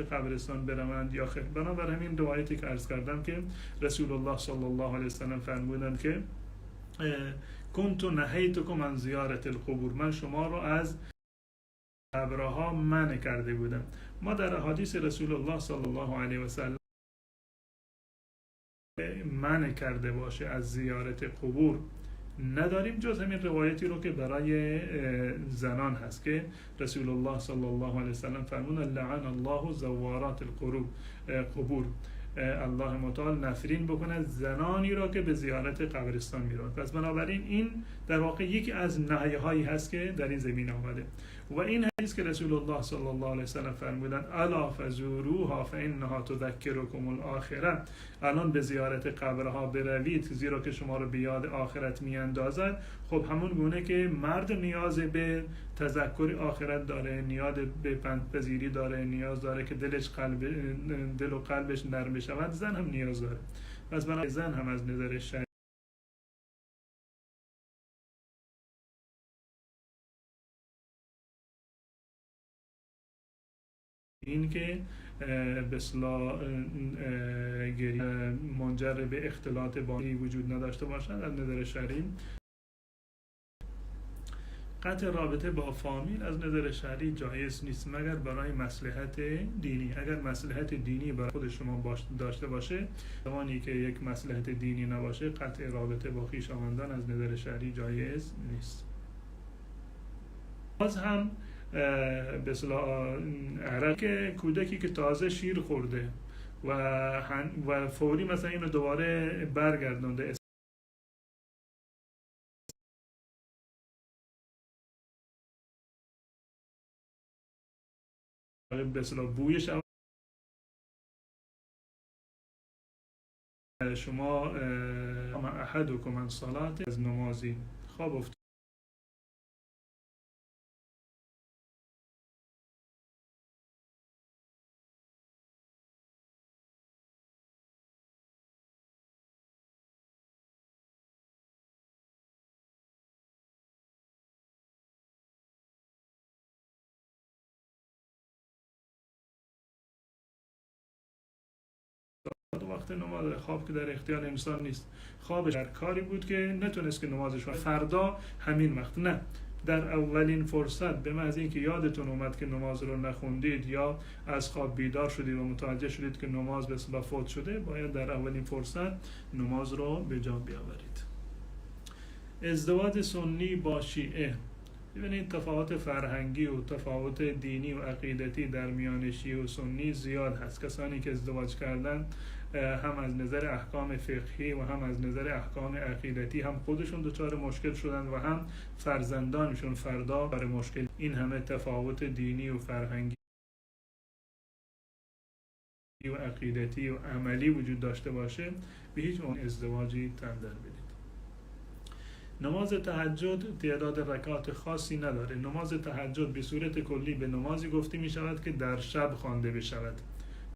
قبرستان بروند یا خیر. بنابر همین روایتی که عرض کردم که رسول الله صلی الله علیه وسلم فرمودند که کنت نهیتکم عن زیارت القبور، من شما رو از قبرها منع کرده بودم. ما در احادیث رسول الله صلی الله علیه وسلم منع کرده باشه از زیارت قبور نداریم، جز همین روایتی رو که برای زنان هست که رسول الله صلی الله علیه وسلم فرمودند لعن الله زوارات القبور، الله متعال نفرین بکنه زنانی را که به زیارت قبرستان میرن. پس بنابراین این در واقع یکی از نهی‌هایی هست که در این زمین آمده. و این حدیث که رسول الله صلی الله علیه وسلم فرمودند الا فزوروها فانها تذکرکم الاخره، الان به زیارت قبرها بروید زیرا که شما رو به یاد آخرت میاندازد. خب همون گونه که مرد نیاز به تذکر آخرت داره، نیاز به پندپذیری داره، نیاز داره که دل و قلبش نرم بشود، زن هم نیاز داره. پس بنابراین زن هم از نظر شرعی این که به اصطلاح منجر به اختلاط باقی وجود نداشته باشد از نظر شرعی. قطع رابطه با فامیل از نظر شرعی جایز نیست مگر برای مصلحت دینی. اگر مصلحت دینی برای خود شما داشته باشه، زمانی که یک مصلحت دینی نباشه قطع رابطه با خویشاوندان از نظر شرعی جایز نیست. باز هم به اصطلاح عرق کودکی که تازه شیر خورده و فوری مثلا اینو دوباره برگردونده به اصطلاح بویش شما احدکم عن صلات از نمازی خواب افتاد وقت نماز، خواب که در اختیار انسان نیست، خوابش در کاری بود که نتونست که نمازش فردا همین وقت، نه در اولین فرصت به محض اینکه یادتون اومد که نماز رو نخوندید یا از خواب بیدار شدید و متوجه شدید که نماز به اصطلاح فوت شده، باید در اولین فرصت نماز رو به جا بیاورید. ازدواج سنی با شیعه، ببینید تفاوت فرهنگی و تفاوت دینی و عقیدتی در میان شیعه و سنی زیاد هست. کسانی که ازدواج کردن هم از نظر احکام فقهی و هم از نظر احکام عقیدتی هم خودشون دچار مشکل شدن و هم فرزندانشون فردا برای مشکل. این همه تفاوت دینی و فرهنگی و عقیدتی و عملی وجود داشته باشه به هیچ عنوان ازدواجی تن در بدید. نماز تهجد تعداد رکعات خاصی نداره. نماز تهجد به صورت کلی به نمازی گفته می شود که در شب خوانده بشود.